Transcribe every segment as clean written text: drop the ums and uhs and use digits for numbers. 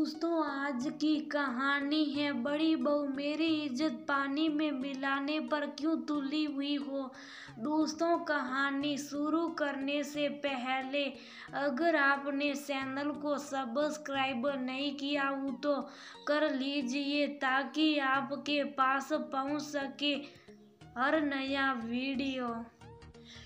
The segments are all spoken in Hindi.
दोस्तों, आज की कहानी है बड़ी बहू मेरी इज्जत पानी में मिलाने पर क्यों तुली हुई हो। दोस्तों, कहानी शुरू करने से पहले अगर आपने चैनल को सब्सक्राइब नहीं किया हो तो कर लीजिए ताकि आपके पास पहुंच सके हर नया वीडियो।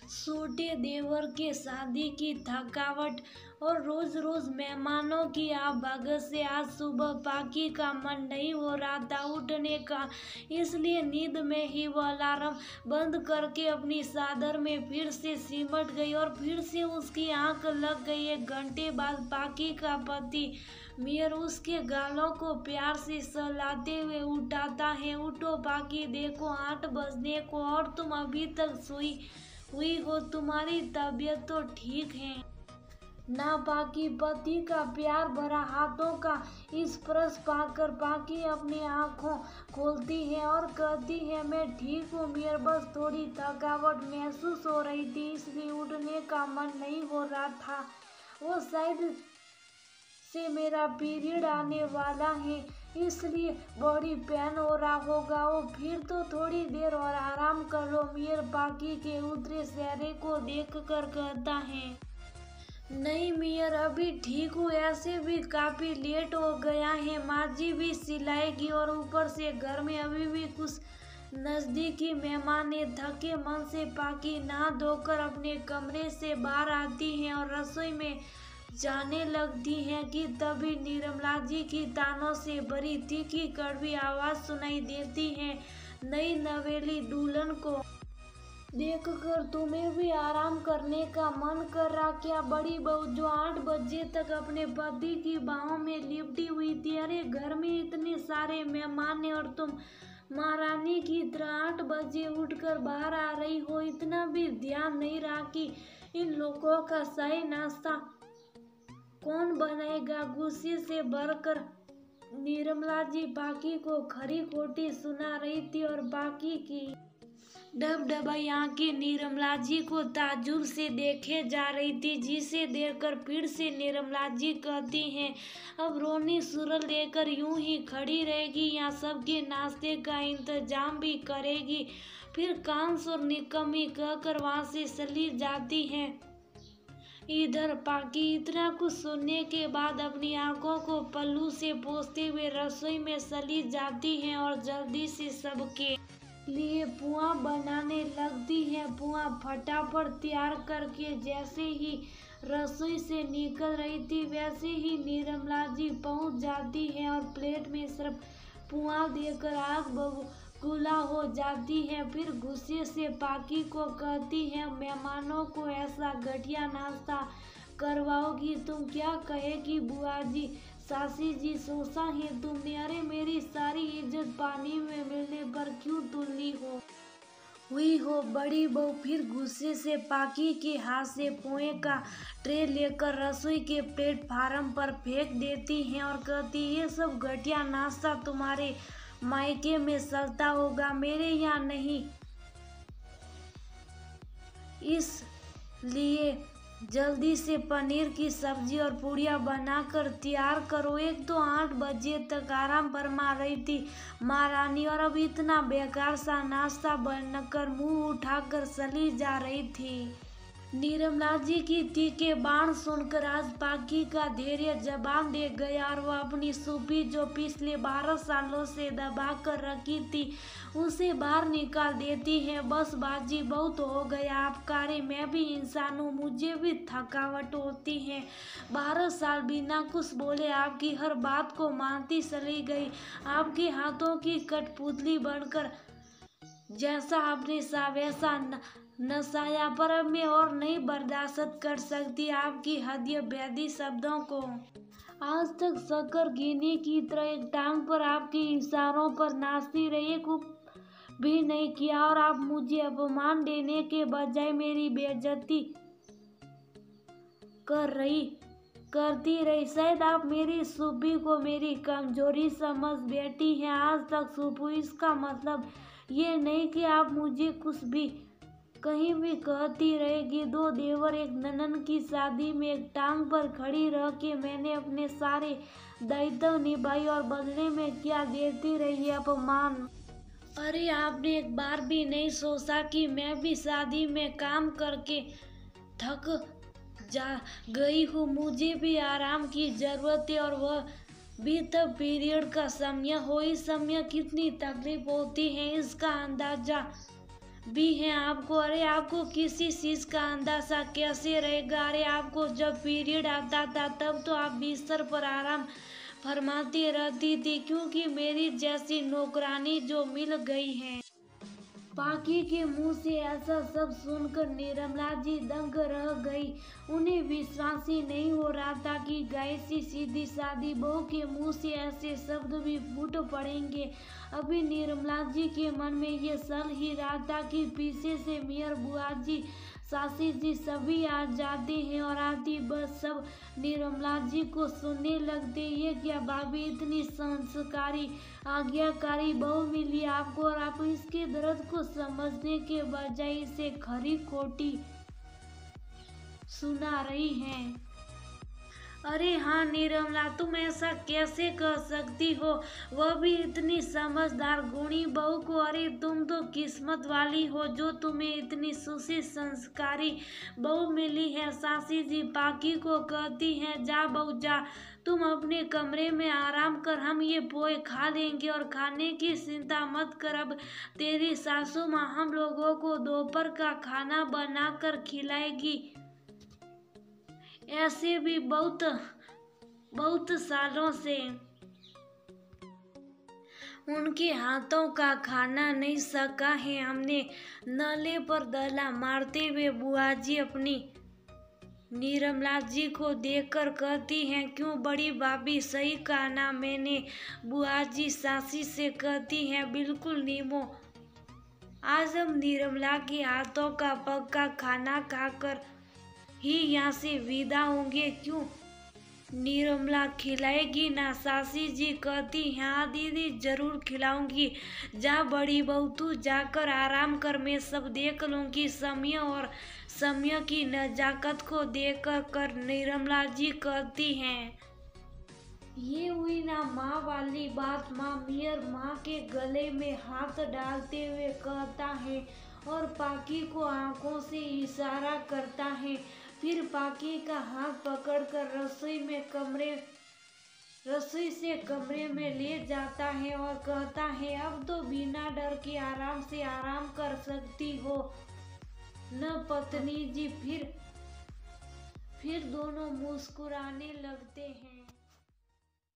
छोटे देवर के शादी की थकावट और रोज रोज मेहमानों की आवागमन से आज सुबह पाकी का मन नहीं हो रहा था उठने का। इसलिए नींद में ही वो अलार्म बंद करके अपनी चादर में फिर से सिमट गई और फिर से उसकी आंख लग गई। 1 घंटे बाद पाकी का पति मियर उसके गालों को प्यार से सहलाते हुए उठाता है। उठो पाकी, देखो 8 बजने को और तुम अभी तक सोई हुई हो, तुम्हारी तबीयत तो ठीक है ना। पाकी, पति का प्यार भरा हाथों का स्पर्श पाकर पाकी अपनी आंखों खोलती है और कहती है, मैं ठीक हूँ मियर, बस थोड़ी थकावट महसूस हो रही थी इसलिए उठने का मन नहीं हो रहा था। वो शायद से मेरा पीरियड आने वाला है इसलिए बॉडी पेन हो रहा होगा। वो फिर तो थोड़ी देर और आराम कर लो मियर, पाकी के उतरे चेहरे को देखकर कहता है। नहीं मियर, अभी ठीक हूँ, ऐसे भी काफी लेट हो गया है, माँ जी भी सिलाएगी और ऊपर से घर में अभी भी कुछ नजदीकी मेहमान है। थके मन से पाकी नहा धोकर अपने कमरे से बाहर आती है और रसोई में जाने लगती है कि तभी निर्मला जी की तानों से भरी तीखी कड़वी आवाज सुनाई देती है। नई नवेली दुल्हन को देखकर तुम्हें भी आराम करने का मन कर रहा क्या बड़ी बहू, जो 8 बजे तक अपने पति की बाहों में लिपटी हुई थी। अरे घर में इतने सारे मेहमान हैं और तुम महारानी की तरह 8 बजे उठकर बाहर आ रही हो। इतना भी ध्यान नहीं रहा कि इन लोगों का सही नाश्ता कौन बनाएगा। गुस्से से भरकर निर्मला जी पाकी को खरी खोटी सुना रही थी और पाकी की डबडबाई आंखें निर्मला जी को ताज्जुब से देखे जा रही थी, जिसे देखकर फिर से निर्मला जी कहती हैं, अब रोनी सुरल लेकर यूं ही खड़ी रहेगी या सबके नाश्ते का इंतजाम भी करेगी। फिर कांस और निकम्मी कहकर वहां से चली जाती हैं। इधर पाकी इतना कुछ सुनने के बाद अपनी आंखों को पल्लू से पोंछते हुए रसोई में चली जाती हैं और जल्दी से सबके लिए पुआ बनाने लगती है। पुआ फटाफट तैयार करके जैसे ही रसोई से निकल रही थी वैसे ही निर्मला जी पहुंच जाती है और प्लेट में सिर्फ पुआ देकर आग बबूला हो जाती है। फिर गुस्से से पाकी को कहती है, मेहमानों को ऐसा घटिया नाश्ता करवाओगी, तुम क्या कहेगी बुआ जी, सासी जी, सोचा है तुमने। अरे मेरी सारी इज्जत पानी में मिलने पर क्यों तुल्ली हुई हो बड़ी बहू। फिर गुस्से से पाकी के हाथ से पोहे का ट्रे लेकर रसोई के प्लेटफार्म पर फेंक देती हैं और कहती, ये सब घटिया नाश्ता तुम्हारे मायके में चलता होगा, मेरे यहाँ नहीं, इसलिए जल्दी से पनीर की सब्जी और पूड़ियाँ बनाकर तैयार करो। एक तो 8 बजे तक आराम फरमा रही थी महारानी और अब इतना बेकार सा नाश्ता बनकर मुंह उठाकर चली जा रही थी। निर्मला जी की तीखे बाण सुनकर आज पाकी का धैर्य जवाब दे गया और वह अपनी सूपी जो पिछले 12 सालों से दबा कर रखी थी उसे बाहर निकाल देती है। बस बाजी, बहुत हो गया आपका, अरे मैं भी इंसान हूँ, मुझे भी थकावट होती है। 12 साल बिना कुछ बोले आपकी हर बात को मानती चली गई, आपके हाथों की कठपुतली बनकर जैसा आपने सा वैसा नसाया, पर अब मैं और नहीं बर्दाश्त कर सकती आपकी हद बेदी शब्दों को। आज तक शक्कर गिनी की तरह एक टांग पर आपके इशारों पर नाचती रही, एक भी नहीं किया और आप मुझे अपमान देने के बजाय मेरी बेइज्जती करती रही। शायद आप मेरी सूपी को मेरी कमजोरी समझ बैठी हैं। आज तक सूपू, इसका मतलब ये नहीं कि आप मुझे कुछ भी कहीं भी कहती रहेगी। दो देवर एक ननन की शादी में एक टांग पर खड़ी रह के मैंने अपने सारे दायित्व निभाई और बदले में क्या देती रही अपमान। अरे आपने एक बार भी नहीं सोचा कि मैं भी शादी में काम करके थक जा गई हूँ, मुझे भी आराम की जरूरत है, और वह भी तब पीरियड का समय हो। इस समय कितनी तकलीफ होती है इसका अंदाजा भी है आपको। अरे आपको किसी चीज का अंदाजा कैसे रहेगा। अरे आपको जब पीरियड आता था तब तो आप बिस्तर पर आराम फरमाती रहती थी, क्योंकि मेरी जैसी नौकरानी जो मिल गई है। पाकी के मुंह से ऐसा सब सुनकर निर्मला जी दंग रह गई। उन्हें विश्वास ही नहीं हो रहा था कि गाय सी सीधी सादी बहू के मुंह से ऐसे शब्द भी फूट पड़ेंगे। अभी निर्मला जी के मन में ये चल ही रहा था कि पीछे से मेयर बुआ जी, सासी जी सभी आ जाते हैं और आती बस सब निर्मला जी को सुनने लगते। ये क्या भाभी इतनी संस्कारी आज्ञाकारी बहू मिली आपको, और आप इसके दर्द को समझने के बजाय इसे खरी खोटी सुना रही हैं। अरे हाँ निर्मला, तुम ऐसा कैसे कर सकती हो, वह भी इतनी समझदार गुणी बहू को। अरे तुम तो किस्मत वाली हो जो तुम्हें इतनी सुशील संस्कारी बहू मिली है। सासी जी पाकी को कहती हैं, जा बहू जा, तुम अपने कमरे में आराम कर, हम ये पोए खा लेंगे और खाने की चिंता मत कर। अब तेरी सासू माँ हम लोगों को दोपहर का खाना बना कर खिलाएगी। ऐसे भी बहुत सालों से उनके हाथों का खाना नहीं सका है हमने। नाले पर दला मारते हुए बुआ जी अपनी निर्मला जी को देखकर कहती हैं, क्यों बड़ी भाभी, सही कहा ना मैंने। बुआ जी सासी से कहती हैं, बिल्कुल नीमो, आज हम निर्मला के हाथों का पक्का खाना खाकर ही यहाँ से विदा होंगे। क्यों निर्मला खिलाएगी ना। सासी जी कहती, हाँ दीदी जरूर खिलाऊंगी, जा बड़ी बहू तू जाकर आराम कर, मैं सब देख लूंगी। समय की नजाकत को देखकर कर निर्मला जी कहती हैं। ये हुई ना माँ वाली बात। माँ मेयर माँ के गले में हाथ डालते हुए कहता है और पाकी को आंखों से इशारा करता है। फिर पाकी का हाथ पकड़कर रसोई से कमरे में ले जाता है और कहता है, अब तो बिना डर के आराम से आराम कर सकती हो न पत्नी जी। फिर दोनों मुस्कुराने लगते हैं।